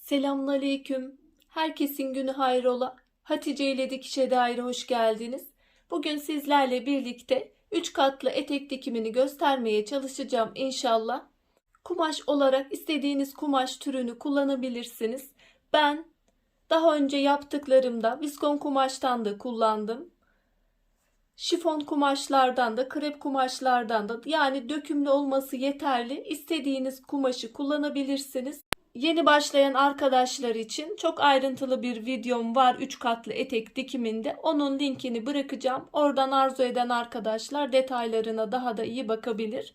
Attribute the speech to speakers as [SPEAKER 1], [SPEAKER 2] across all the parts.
[SPEAKER 1] Selamünaleyküm. Herkesin günü hayrola. Hatice ile Dikişe Dair'e hoş geldiniz. Bugün sizlerle birlikte 3 katlı etek dikimini göstermeye çalışacağım inşallah. Kumaş olarak istediğiniz kumaş türünü kullanabilirsiniz. Ben daha önce yaptıklarımda viskon kumaştan da kullandım. Şifon kumaşlardan da, krep kumaşlardan da, yani dökümlü olması yeterli. İstediğiniz kumaşı kullanabilirsiniz. Yeni başlayan arkadaşlar için çok ayrıntılı bir videom var 3 katlı etek dikiminde. Onun linkini bırakacağım. Oradan arzu eden arkadaşlar detaylarına daha da iyi bakabilir.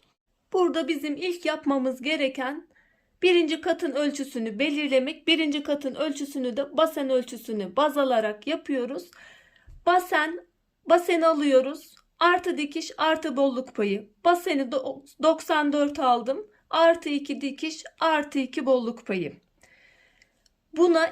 [SPEAKER 1] Burada bizim ilk yapmamız gereken birinci katın ölçüsünü belirlemek. Birinci katın ölçüsünü de basen ölçüsünü baz alarak yapıyoruz. Basen alıyoruz. Artı dikiş artı bolluk payı. Baseni 94 aldım. Artı 2 dikiş artı 2 bolluk payı. Buna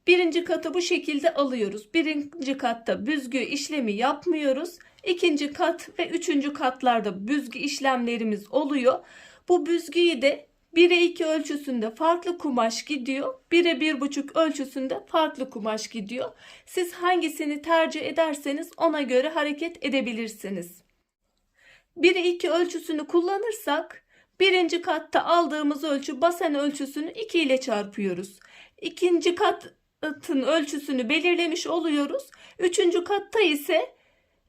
[SPEAKER 1] birinci katı bu şekilde alıyoruz. Birinci katta büzgü işlemi yapmıyoruz. İkinci kat ve üçüncü katlarda büzgü işlemlerimiz oluyor. Bu büzgüyü de 1'e 2 ölçüsünde farklı kumaş gidiyor. 1'e 1,5 ölçüsünde farklı kumaş gidiyor. Siz hangisini tercih ederseniz ona göre hareket edebilirsiniz. 1'e 2 ölçüsünü kullanırsak birinci katta aldığımız ölçü basen ölçüsünü 2 ile çarpıyoruz. İkinci katın ölçüsünü belirlemiş oluyoruz. Üçüncü katta ise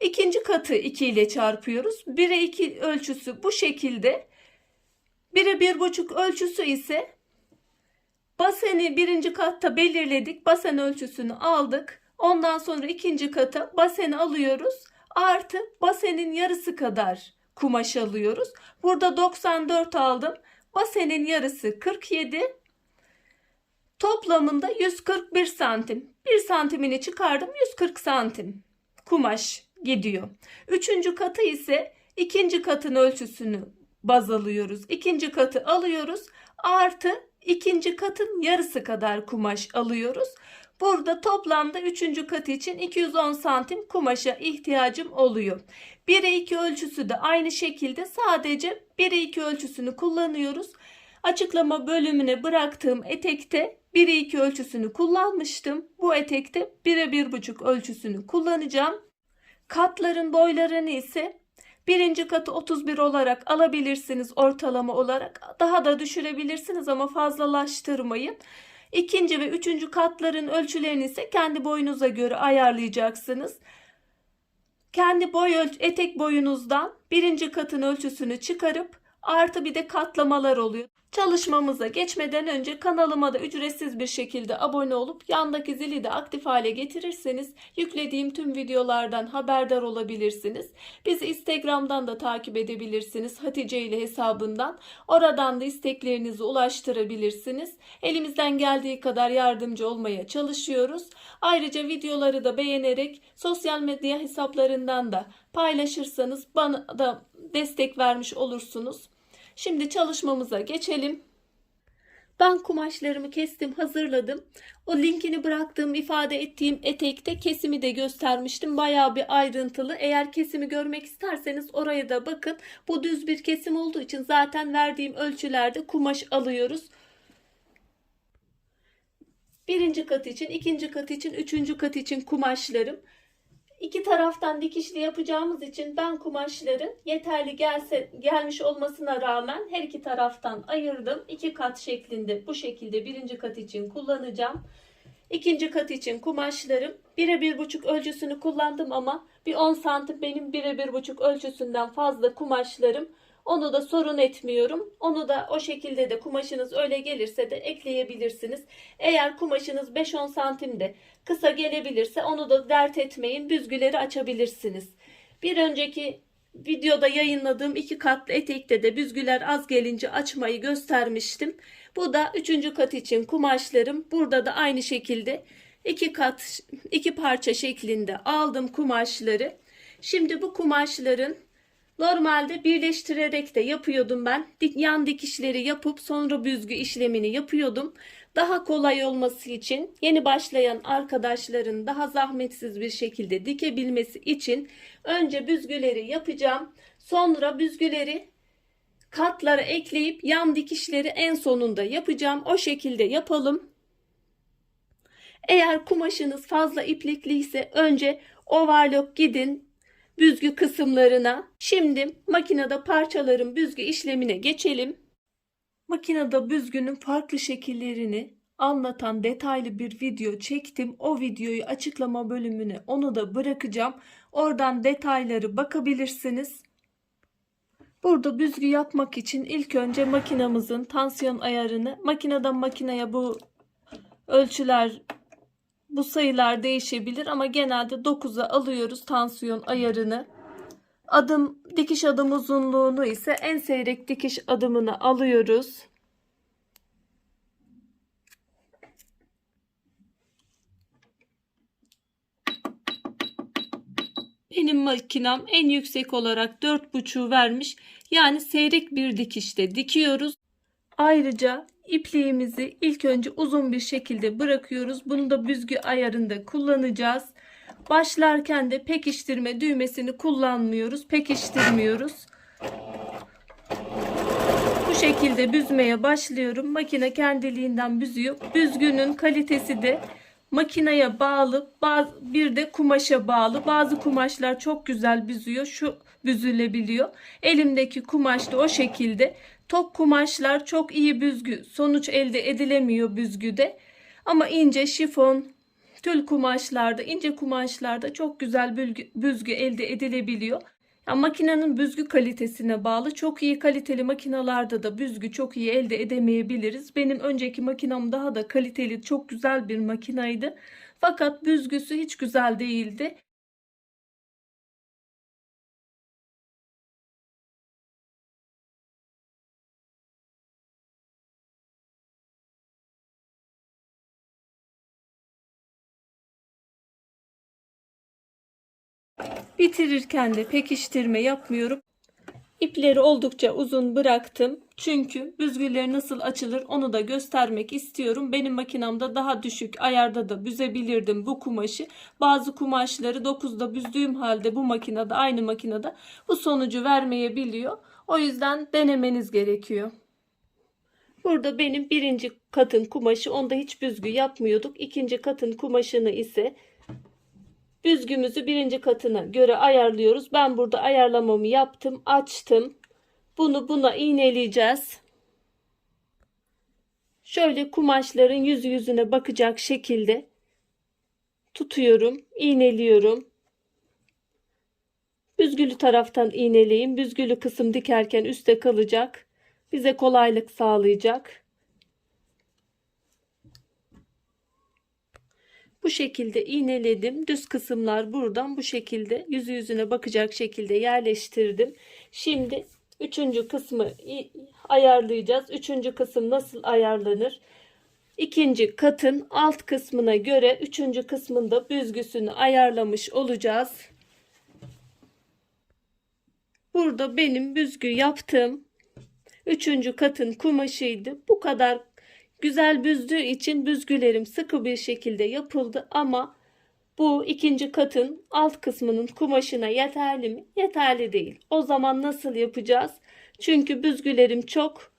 [SPEAKER 1] ikinci katı 2 ile çarpıyoruz. 1'e 2 ölçüsü bu şekilde. 1'e 1,5 ölçüsü ise baseni birinci katta belirledik. Basen ölçüsünü aldık. Ondan sonra ikinci kata baseni alıyoruz. Artı basenin yarısı kadar kumaş alıyoruz. Burada 94 aldım. Basenin yarısı 47. Toplamında 141 santim. 1 santimini çıkardım. 140 santim kumaş gidiyor. Üçüncü katı ise ikinci katın ölçüsünü baz alıyoruz. İkinci katı alıyoruz. Artı ikinci katın yarısı kadar kumaş alıyoruz. Burada toplamda üçüncü kat için 210 santim kumaşa ihtiyacım oluyor. 1'e 2 ölçüsü de aynı şekilde, sadece 1'e 2 ölçüsünü kullanıyoruz. Açıklama bölümüne bıraktığım etekte 1'e 2 ölçüsünü kullanmıştım. Bu etekte 1'e 1,5 ölçüsünü kullanacağım. Katların boylarını ise birinci katı 31 olarak alabilirsiniz ortalama olarak. Daha da düşürebilirsiniz ama fazlalaştırmayın. İkinci ve üçüncü katların ölçülerini ise kendi boyunuza göre ayarlayacaksınız. Kendi etek boyunuzdan birinci katın ölçüsünü çıkarıp artı bir de katlamalar oluyor. Çalışmamıza geçmeden önce kanalıma da ücretsiz bir şekilde abone olup yandaki zili de aktif hale getirirseniz yüklediğim tüm videolardan haberdar olabilirsiniz. Bizi Instagram'dan da takip edebilirsiniz, Hatice ile hesabından. Oradan da isteklerinizi ulaştırabilirsiniz. Elimizden geldiği kadar yardımcı olmaya çalışıyoruz. Ayrıca videoları da beğenerek sosyal medya hesaplarından da paylaşırsanız bana da destek vermiş olursunuz. Şimdi çalışmamıza geçelim. Ben kumaşlarımı kestim, hazırladım. O linkini bıraktığım, ifade ettiğim etekte kesimi de göstermiştim. Bayağı bir ayrıntılı. Eğer kesimi görmek isterseniz oraya da bakın. Bu düz bir kesim olduğu için zaten verdiğim ölçülerde kumaş alıyoruz. Birinci kat için, ikinci kat için, üçüncü kat için kumaşlarım. İki taraftan dikişli yapacağımız için ben kumaşların yeterli gelmiş olmasına rağmen her iki taraftan ayırdım. 2 kat şeklinde, bu şekilde birinci kat için kullanacağım. İkinci kat için kumaşlarım 1'e 1,5 ölçüsünü kullandım ama bir 10 santim benim 1'e 1,5 ölçüsünden fazla kumaşlarım. Onu da sorun etmiyorum. Onu da o şekilde de kumaşınız öyle gelirse de ekleyebilirsiniz. Eğer kumaşınız 5-10 santimde kısa gelebilirse onu da dert etmeyin. Büzgüleri açabilirsiniz. Bir önceki videoda yayınladığım 2 katlı etekte de büzgüler az gelince açmayı göstermiştim. Bu da 3. kat için kumaşlarım. Burada da aynı şekilde 2 parça şeklinde aldım kumaşları. Şimdi bu kumaşların normalde birleştirerek de yapıyordum ben. Yan dikişleri yapıp sonra büzgü işlemini yapıyordum. Daha kolay olması için, yeni başlayan arkadaşların daha zahmetsiz bir şekilde dikebilmesi için önce büzgüleri yapacağım. Sonra büzgüleri katlara ekleyip yan dikişleri en sonunda yapacağım. O şekilde yapalım. Eğer kumaşınız fazla iplikliyse önce overlock gidin büzgü kısımlarına. Şimdi makinede parçaların büzgü işlemine geçelim. Makinede büzgünün farklı şekillerini anlatan detaylı bir video çektim. O videoyu açıklama bölümüne onu da bırakacağım. Oradan detayları bakabilirsiniz. Burada büzgü yapmak için ilk önce makinamızın tansiyon ayarını makineden makineye bu ölçüler, bu sayılar değişebilir ama genelde 9'a alıyoruz tansiyon ayarını. Dikiş adım uzunluğunu ise en seyrek dikiş adımını alıyoruz. Benim makinem en yüksek olarak 4,5 vermiş. Yani seyrek bir dikişte dikiyoruz. Ayrıca ipliğimizi ilk önce uzun bir şekilde bırakıyoruz. Bunu da büzgü ayarında kullanacağız. Başlarken de pekiştirme düğmesini kullanmıyoruz. Pekiştirmiyoruz. Bu şekilde büzmeye başlıyorum. Makine kendiliğinden büzüyor. Büzgünün kalitesi de makineye bağlı, bir de kumaşa bağlı. Bazı kumaşlar çok güzel büzüyor. Şu büzülebiliyor. Elimdeki kumaş da o şekilde. Tok kumaşlar çok iyi sonuç elde edilemiyor büzgüde. Ama ince şifon, tül kumaşlarda, ince kumaşlarda çok güzel büzgü elde edilebiliyor. Yani makinenin büzgü kalitesine bağlı. Çok iyi kaliteli makinalarda da büzgü çok iyi elde edemeyebiliriz. Benim önceki makinam daha da kaliteli, çok güzel bir makinaydı. Fakat büzgüsü hiç güzel değildi. Bitirirken de pekiştirme yapmıyorum. İpleri oldukça uzun bıraktım. Çünkü büzgüleri nasıl açılır onu da göstermek istiyorum. Benim makinamda daha düşük ayarda da büzebilirdim bu kumaşı. Bazı kumaşları 9'da büzdüğüm halde bu makinede, aynı makinede bu sonucu vermeyebiliyor. O yüzden denemeniz gerekiyor. Burada benim birinci katın kumaşı, onda hiç büzgü yapmıyorduk. İkinci katın kumaşını ise büzgümüzü birinci katına göre ayarlıyoruz. Ben burada ayarlamamı yaptım, açtım. Bunu buna iğneleyeceğiz. Şöyle kumaşların yüzüne bakacak şekilde tutuyorum, iğneliyorum. Büzgülü taraftan iğneleyin. Büzgülü kısım dikerken üstte kalacak. Bize kolaylık sağlayacak. Bu şekilde iğneledim. Düz kısımlar buradan bu şekilde yüzüne bakacak şekilde yerleştirdim. Şimdi üçüncü kısmı ayarlayacağız. Üçüncü kısım nasıl ayarlanır? İkinci katın alt kısmına göre üçüncü kısmında büzgüsünü ayarlamış olacağız. Burada benim büzgü yaptığım üçüncü katın kumaşıydı. Bu kadar güzel büzdüğü için büzgülerim sıkı bir şekilde yapıldı ama bu ikinci katın alt kısmının kumaşına yeterli mi? Yeterli değil. O zaman nasıl yapacağız? Çünkü büzgülerim çok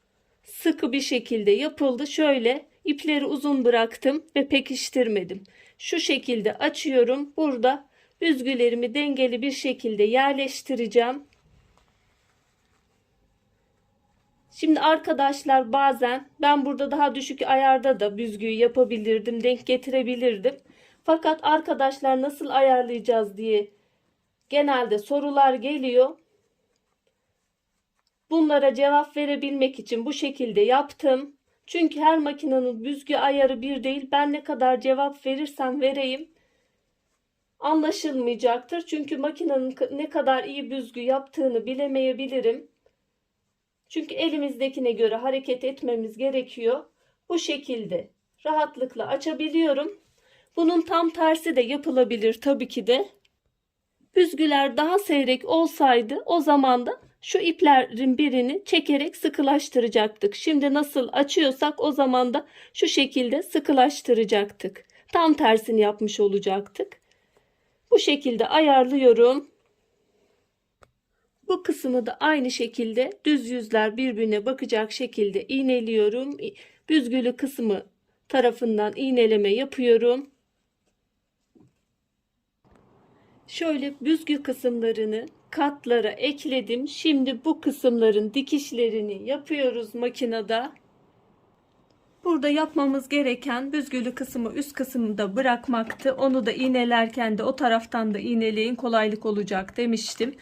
[SPEAKER 1] sıkı bir şekilde yapıldı. Şöyle ipleri uzun bıraktım ve pekiştirmedim. Şu şekilde açıyorum. Burada büzgülerimi dengeli bir şekilde yerleştireceğim. Şimdi arkadaşlar bazen ben burada daha düşük ayarda da büzgüyü yapabilirdim, denk getirebilirdim. Fakat arkadaşlar nasıl ayarlayacağız diye genelde sorular geliyor. Bunlara cevap verebilmek için bu şekilde yaptım. Çünkü her makinenin büzgü ayarı bir değil. Ben ne kadar cevap verirsem vereyim anlaşılmayacaktır. Çünkü makinenin ne kadar iyi büzgü yaptığını bilemeyebilirim. Çünkü elimizdekine göre hareket etmemiz gerekiyor. Bu şekilde rahatlıkla açabiliyorum. Bunun tam tersi de yapılabilir tabii ki de. Büzgüler daha seyrek olsaydı o zaman da şu iplerin birini çekerek sıkılaştıracaktık. Şimdi nasıl açıyorsak o zaman da şu şekilde sıkılaştıracaktık. Tam tersini yapmış olacaktık. Bu şekilde ayarlıyorum. Bu kısmı da aynı şekilde düz yüzler birbirine bakacak şekilde iğneliyorum. Büzgülü kısmı tarafından iğneleme yapıyorum. Şöyle büzgü kısımlarını katlara ekledim. Şimdi bu kısımların dikişlerini yapıyoruz makinede. Burada yapmamız gereken büzgülü kısmı üst kısımda bırakmaktı. Onu da iğnelerken de o taraftan da iğneleyin, kolaylık olacak demiştim.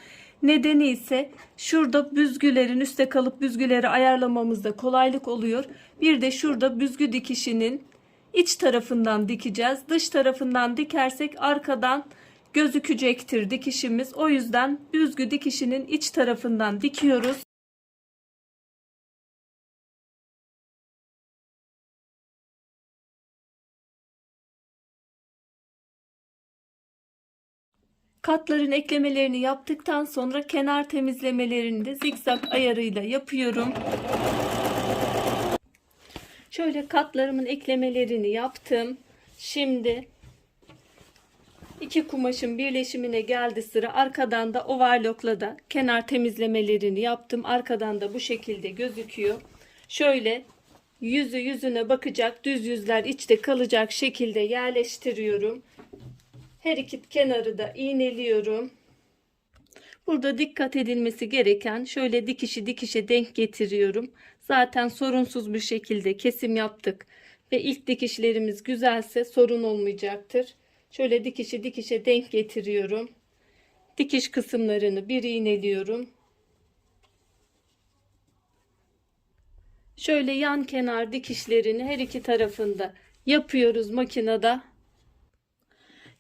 [SPEAKER 1] Nedeni ise şurada büzgülerin üstte kalıp büzgüleri ayarlamamızda kolaylık oluyor. Bir de şurada büzgü dikişinin iç tarafından dikeceğiz. Dış tarafından dikersek arkadan gözükecektir dikişimiz. O yüzden büzgü dikişinin iç tarafından dikiyoruz. Katların eklemelerini yaptıktan sonra kenar temizlemelerini de zikzak ayarıyla yapıyorum. Şöyle katlarımın eklemelerini yaptım. Şimdi iki kumaşın birleşimine geldi sıra. Arkadan da overlock'la da kenar temizlemelerini yaptım. Arkadan da bu şekilde gözüküyor. Şöyle yüzüne bakacak, düz yüzler içte kalacak şekilde yerleştiriyorum. Her iki kenarı da iğneliyorum. Burada dikkat edilmesi gereken, şöyle dikişi dikişe denk getiriyorum. Zaten sorunsuz bir şekilde kesim yaptık ve ilk dikişlerimiz güzelse sorun olmayacaktır. Şöyle dikişi dikişe denk getiriyorum. Dikiş kısımlarını bir iğneliyorum. Şöyle yan kenar dikişlerini her iki tarafında yapıyoruz makinede.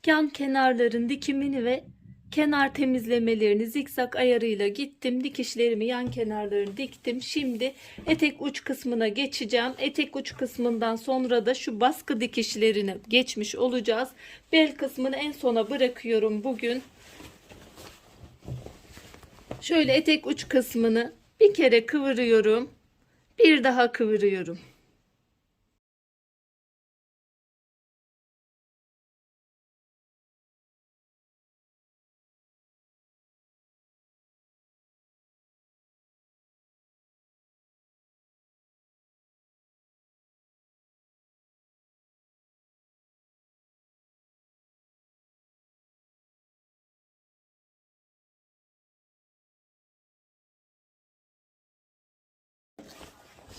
[SPEAKER 1] Yan kenarların dikimini ve kenar temizlemelerini zikzak ayarıyla gittim. Dikişlerimi, yan kenarlarını diktim. Şimdi etek uç kısmına geçeceğim. Etek uç kısmından sonra da şu baskı dikişlerine geçmiş olacağız. Bel kısmını en sona bırakıyorum bugün. Şöyle etek uç kısmını bir kere kıvırıyorum. Bir daha kıvırıyorum.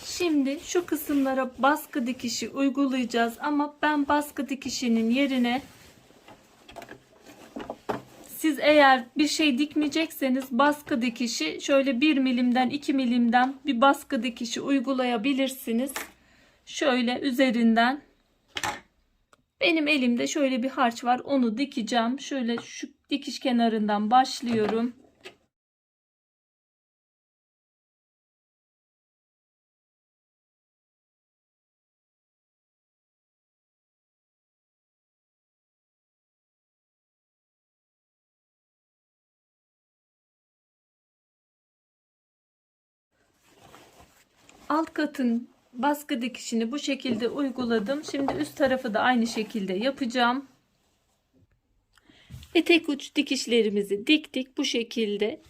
[SPEAKER 1] Şimdi şu kısımlara baskı dikişi uygulayacağız ama ben baskı dikişinin yerine, siz eğer bir şey dikmeyecekseniz baskı dikişi şöyle 1 milimden 2 milimden bir baskı dikişi uygulayabilirsiniz. Şöyle üzerinden, benim elimde şöyle bir harç var, onu dikeceğim. Şöyle şu dikiş kenarından başlıyorum. Alt katın baskı dikişini bu şekilde uyguladım. Şimdi üst tarafı da aynı şekilde yapacağım. Etek uç dikişlerimizi diktik bu şekilde.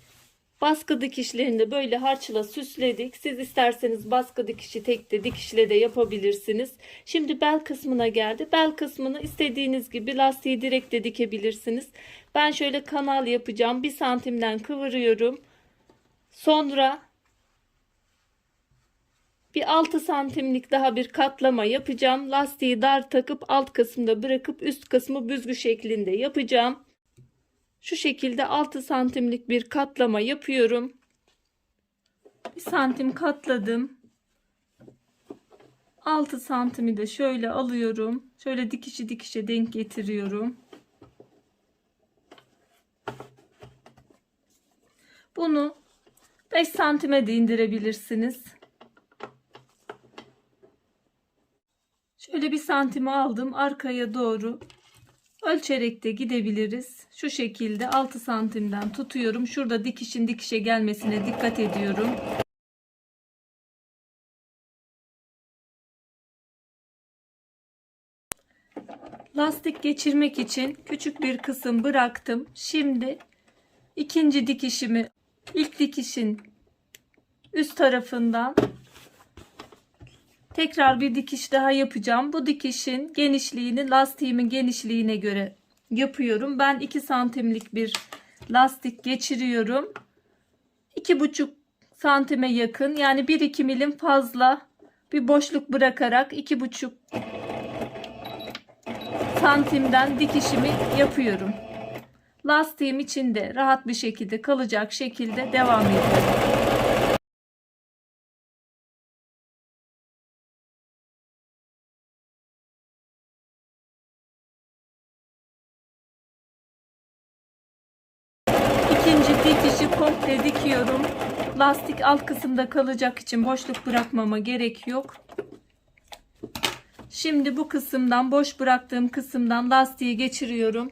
[SPEAKER 1] Baskı dikişlerini de böyle harçla süsledik. Siz isterseniz baskı dikişi tek de dikişle de yapabilirsiniz. Şimdi bel kısmına geldi. Bel kısmını istediğiniz gibi lastiği direkt de dikebilirsiniz. Ben şöyle kanal yapacağım. 1 santimden kıvırıyorum. Sonra bir 6 santimlik daha bir katlama yapacağım. Lastiği dar takıp alt kısımda bırakıp üst kısmı büzgü şeklinde yapacağım. Şu şekilde 6 santimlik bir katlama yapıyorum. 1 santim katladım. 6 santimi de şöyle alıyorum. Şöyle dikişi dikişe denk getiriyorum. Bunu 5 santime de indirebilirsiniz. Şöyle 1 santimi aldım. Arkaya doğru ölçerek de gidebiliriz. Şu şekilde 6 santimden tutuyorum. Şurada dikişin dikişe gelmesine dikkat ediyorum. Lastik geçirmek için küçük bir kısım bıraktım. Şimdi ikinci dikişimi ilk dikişin üst tarafından tekrar bir dikiş daha yapacağım. Bu dikişin genişliğini lastiğimin genişliğine göre yapıyorum. Ben 2 santimlik bir lastik geçiriyorum. 2,5 santime yakın, yani 1-2 milim fazla bir boşluk bırakarak 2,5 santimden dikişimi yapıyorum. Lastiğim içinde rahat bir şekilde kalacak şekilde devam ediyorum. İkinci dikişi komple dikiyorum. Lastik alt kısımda kalacak için boşluk bırakmama gerek yok. Şimdi bu kısımdan, boş bıraktığım kısımdan lastiği geçiriyorum.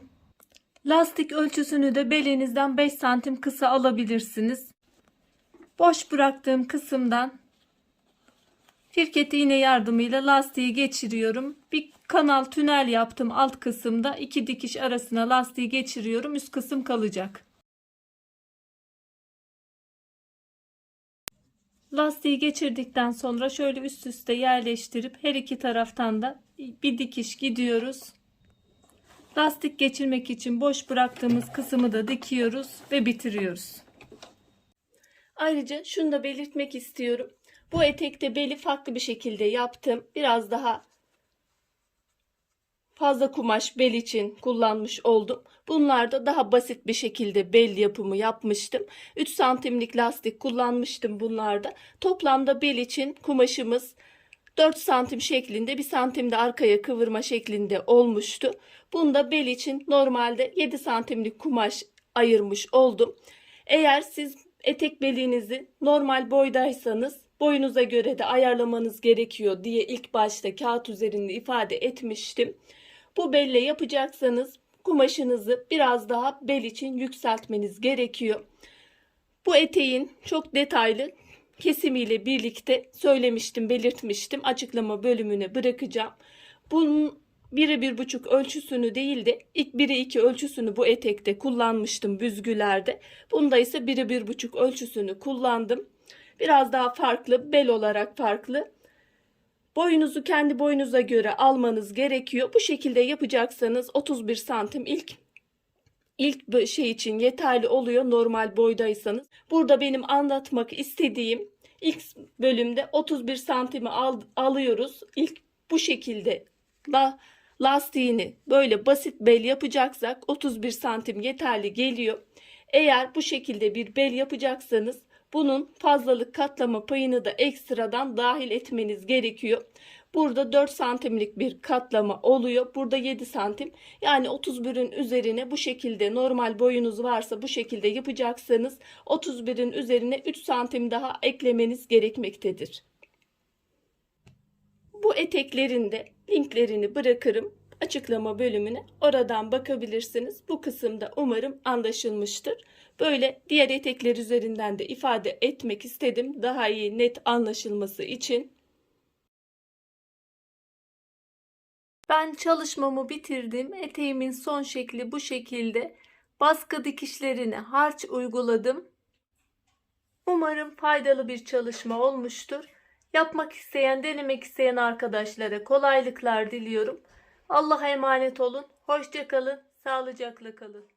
[SPEAKER 1] Lastik ölçüsünü de belinizden 5 santim kısa alabilirsiniz. Boş bıraktığım kısımdan firket iğne yardımıyla lastiği geçiriyorum. Bir kanal tünel yaptım alt kısımda. 2 dikiş arasına lastiği geçiriyorum. Üst kısım kalacak. Lastiği geçirdikten sonra şöyle üst üste yerleştirip her iki taraftan da bir dikiş gidiyoruz. Lastik geçirmek için boş bıraktığımız kısmı da dikiyoruz ve bitiriyoruz. Ayrıca şunu da belirtmek istiyorum. Bu etekte beli farklı bir şekilde yaptım. Biraz daha fazla kumaş bel için kullanmış oldum. Bunlarda daha basit bir şekilde bel yapımı yapmıştım. 3 santimlik lastik kullanmıştım bunlarda. Toplamda bel için kumaşımız 4 santim şeklinde, 1 santim de arkaya kıvırma şeklinde olmuştu. Bunda bel için normalde 7 santimlik kumaş ayırmış oldum. Eğer siz etek belinizi normal boydaysanız boyunuza göre de ayarlamanız gerekiyor diye ilk başta kağıt üzerinde ifade etmiştim. Bu belle yapacaksanız kumaşınızı biraz daha bel için yükseltmeniz gerekiyor. Bu eteğin çok detaylı kesimiyle birlikte söylemiştim, belirtmiştim. Açıklama bölümüne bırakacağım. Bunun 1'e 1,5 ölçüsünü değil de ilk 1'e 2 ölçüsünü bu etekte kullanmıştım büzgülerde. Bunda ise 1'e 1,5 ölçüsünü kullandım. Biraz daha farklı, bel olarak farklı. Boyunuzu kendi boyunuza göre almanız gerekiyor. Bu şekilde yapacaksanız 31 santim ilk şey için yeterli oluyor normal boydaysanız. Burada benim anlatmak istediğim ilk bölümde 31 santimi alıyoruz. İlk bu şekilde lastiğini böyle basit bel yapacaksak 31 santim yeterli geliyor. Eğer bu şekilde bir bel yapacaksanız bunun fazlalık katlama payını da ekstradan dahil etmeniz gerekiyor. Burada 4 santimlik bir katlama oluyor. Burada 7 santim. Yani 31'in üzerine bu şekilde normal boyunuz varsa bu şekilde yapacaksanız 31'in üzerine 3 santim daha eklemeniz gerekmektedir. Bu eteklerin de linklerini bırakırım açıklama bölümüne. Oradan bakabilirsiniz. Bu kısımda umarım anlaşılmıştır. Böyle diğer etekler üzerinden de ifade etmek istedim. Daha iyi net anlaşılması için. Ben çalışmamı bitirdim. Eteğimin son şekli bu şekilde. Baskı dikişlerine harç uyguladım. Umarım faydalı bir çalışma olmuştur. Yapmak isteyen, denemek isteyen arkadaşlara kolaylıklar diliyorum. Allah'a emanet olun. Hoşça kalın. Sağlıcakla kalın.